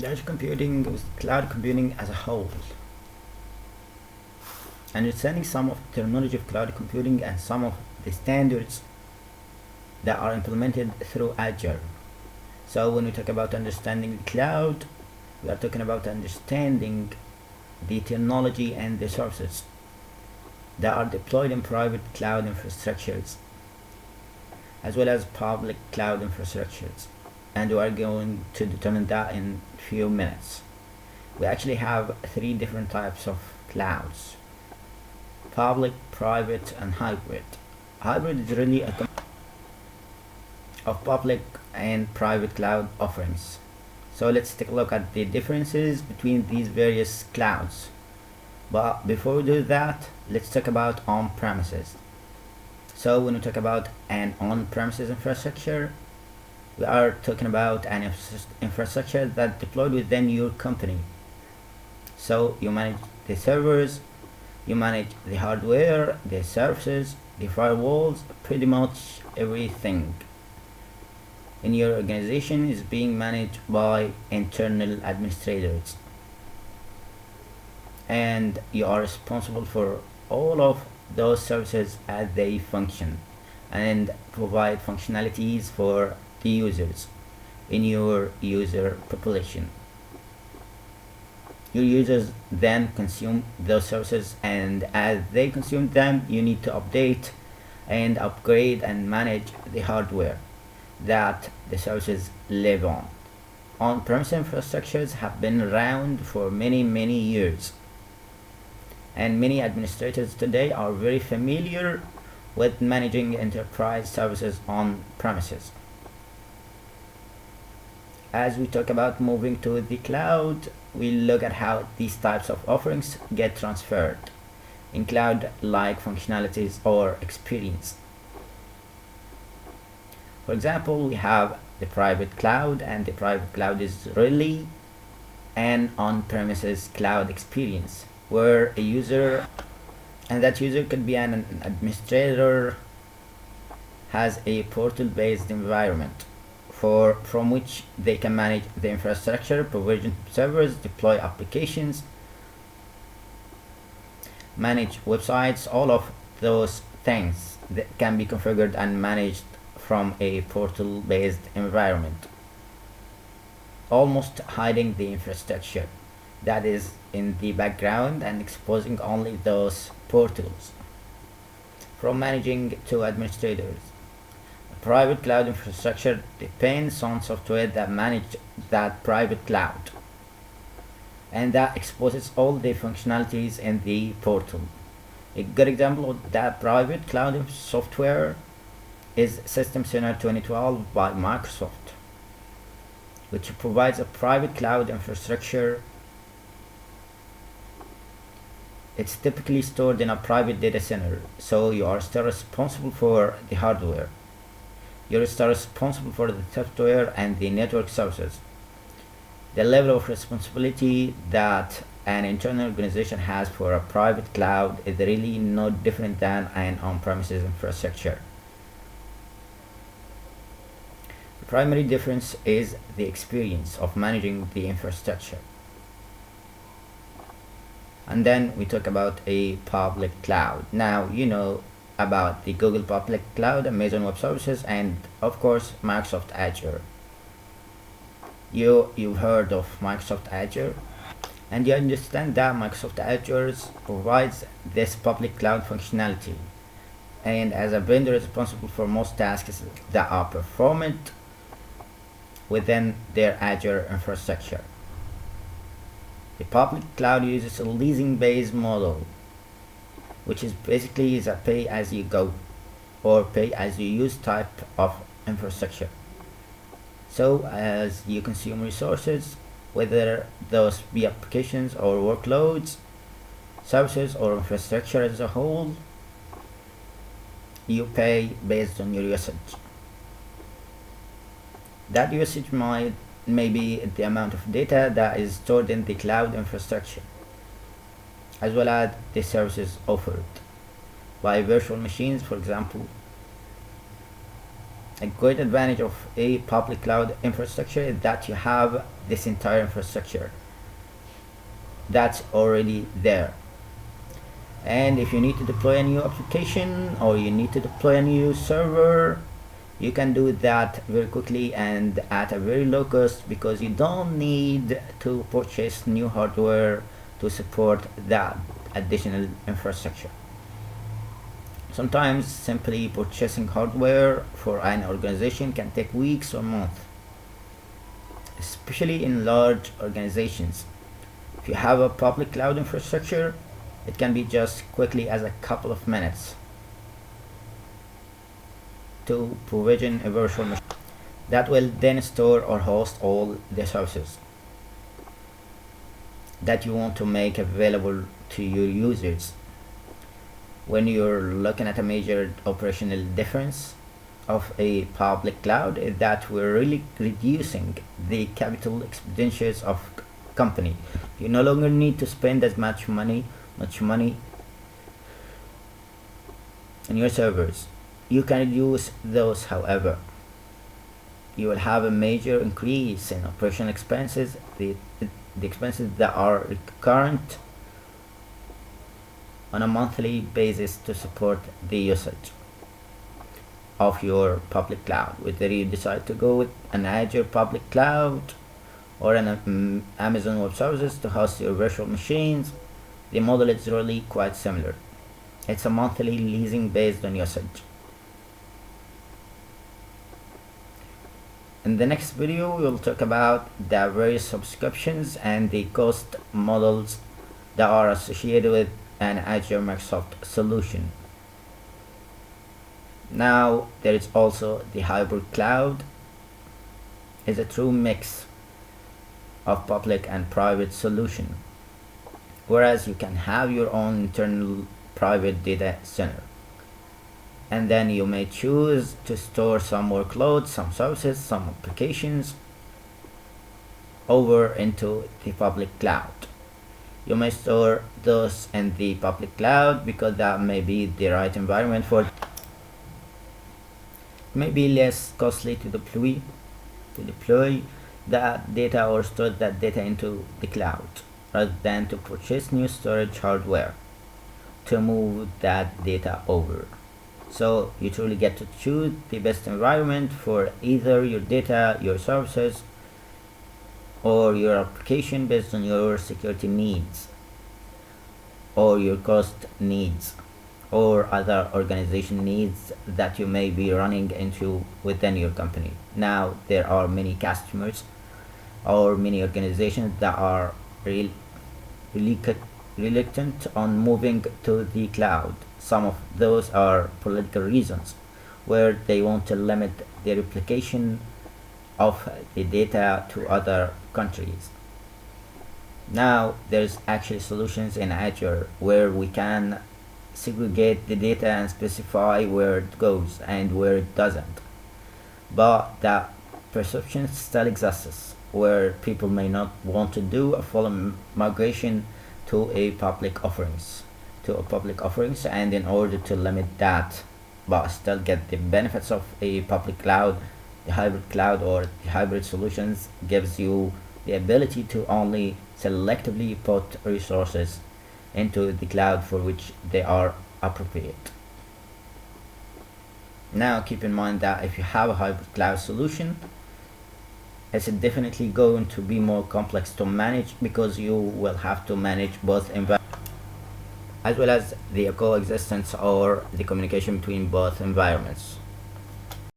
Edge computing is cloud computing as a whole. Understanding some of the terminology of cloud computing and some of the standards that are implemented through Azure. So when we talk about understanding the cloud, we are talking about understanding the technology and the sources that are deployed in private cloud infrastructures as well as public cloud infrastructures, and we are going to determine that in a few minutes. We actually have three different types of clouds: public, private, and hybrid. Hybrid is really a of public and private cloud offerings. So let's take a look at the differences between these various clouds. But before we do that, let's talk about on-premises. So when we talk about an on-premises infrastructure, we are talking about an infrastructure that deployed within your company. So you manage the servers, you manage the hardware, the services, the firewalls, pretty much everything in your organization is being managed by internal administrators, and you are responsible for all of those services as they function and provide functionalities for the users in your user population. Your users then consume those services, and as they consume them, you need to update and upgrade and manage the hardware that the services live on. On-premise infrastructures have been around for many years, and many administrators today are very familiar with managing enterprise services on premises. As we talk about moving to the cloud, we look at how these types of offerings get transferred in cloud-like functionalities or experience. For example, we have the private cloud, and the private cloud is really an on-premises cloud experience where a user, and that user could be an administrator, has a portal-based environment from which they can manage the infrastructure, provision servers, deploy applications, manage websites. All of those things that can be configured and managed from a portal-based environment, almost hiding the infrastructure that is in the background and exposing only those portals from managing to administrators. Private cloud infrastructure depends on software that manages that private cloud, and that exposes all the functionalities in the portal. A good example of that private cloud software is System Center 2012 by Microsoft, which provides a private cloud infrastructure. It's typically stored in a private data center, so you are still responsible for the hardware. You're still responsible for the software and the network services. The level of responsibility that an internal organization has for a private cloud is really no different than an on-premises infrastructure. The primary difference is the experience of managing the infrastructure. And then we talk about a public cloud. Now you know about the Google Public Cloud, Amazon Web Services, and of course Microsoft Azure. You've heard of Microsoft Azure, and you understand that Microsoft Azure provides this public cloud functionality, and as a vendor responsible for most tasks that are performed within their Azure infrastructure. The public cloud uses a leasing-based model, which is basically is a pay-as-you-go or pay-as-you-use type of infrastructure. So as you consume resources, whether those be applications or workloads, services or infrastructure as a whole, you pay based on your usage. That usage may be the amount of data that is stored in the cloud infrastructure, as well as the services offered by virtual machines, for example. A great advantage of a public cloud infrastructure is that you have this entire infrastructure that's already there. And if you need to deploy a new application or you need to deploy a new server, you can do that very quickly and at a very low cost, because you don't need to purchase new hardware to support that additional infrastructure. Sometimes simply purchasing hardware for an organization can take weeks or months, especially in large organizations. If you have a public cloud infrastructure, it can be just quickly as a couple of minutes to provision a virtual machine that will then store or host all the services that you want to make available to your users. When you're looking at a major operational difference of a public cloud, is that we're really reducing the capital expenditures of company. You no longer need to spend as much money on your servers. You can reduce those, however. You will have a major increase in operational expenses, the expenses that are recurrent on a monthly basis to support the usage of your public cloud. Whether you decide to go with an Azure public cloud or an Amazon Web Services to host your virtual machines, the model is really quite similar. It's a monthly leasing based on usage. In the next video, we will talk about the various subscriptions and the cost models that are associated with an Azure Microsoft solution. Now, there is also the hybrid cloud. It's a true mix of public and private solution, whereas you can have your own internal private data center, and then you may choose to store some workloads, some services, some applications over into the public cloud. You may store those in the public cloud because that may be the right environment for it. It may be less costly to deploy that data or store that data into the cloud rather than to purchase new storage hardware to move that data over. So you truly get to choose the best environment for either your data, your services, or your application based on your security needs or your cost needs or other organization needs that you may be running into within your company. Now, there are many customers or many organizations that are really reluctant on moving to the cloud. Some of those are political reasons, where they want to limit the replication of the data to other countries. Now, there's actually solutions in Azure where we can segregate the data and specify where it goes and where it doesn't. But that perception still exists, where people may not want to do a full migration to a public offerings, and in order to limit that but still get the benefits of a public cloud, the hybrid cloud or the hybrid solutions gives you the ability to only selectively put resources into the cloud for which they are appropriate. Now, keep in mind that if you have a hybrid cloud solution, it's definitely going to be more complex to manage, because you will have to manage both environments as well as the coexistence or the communication between both environments.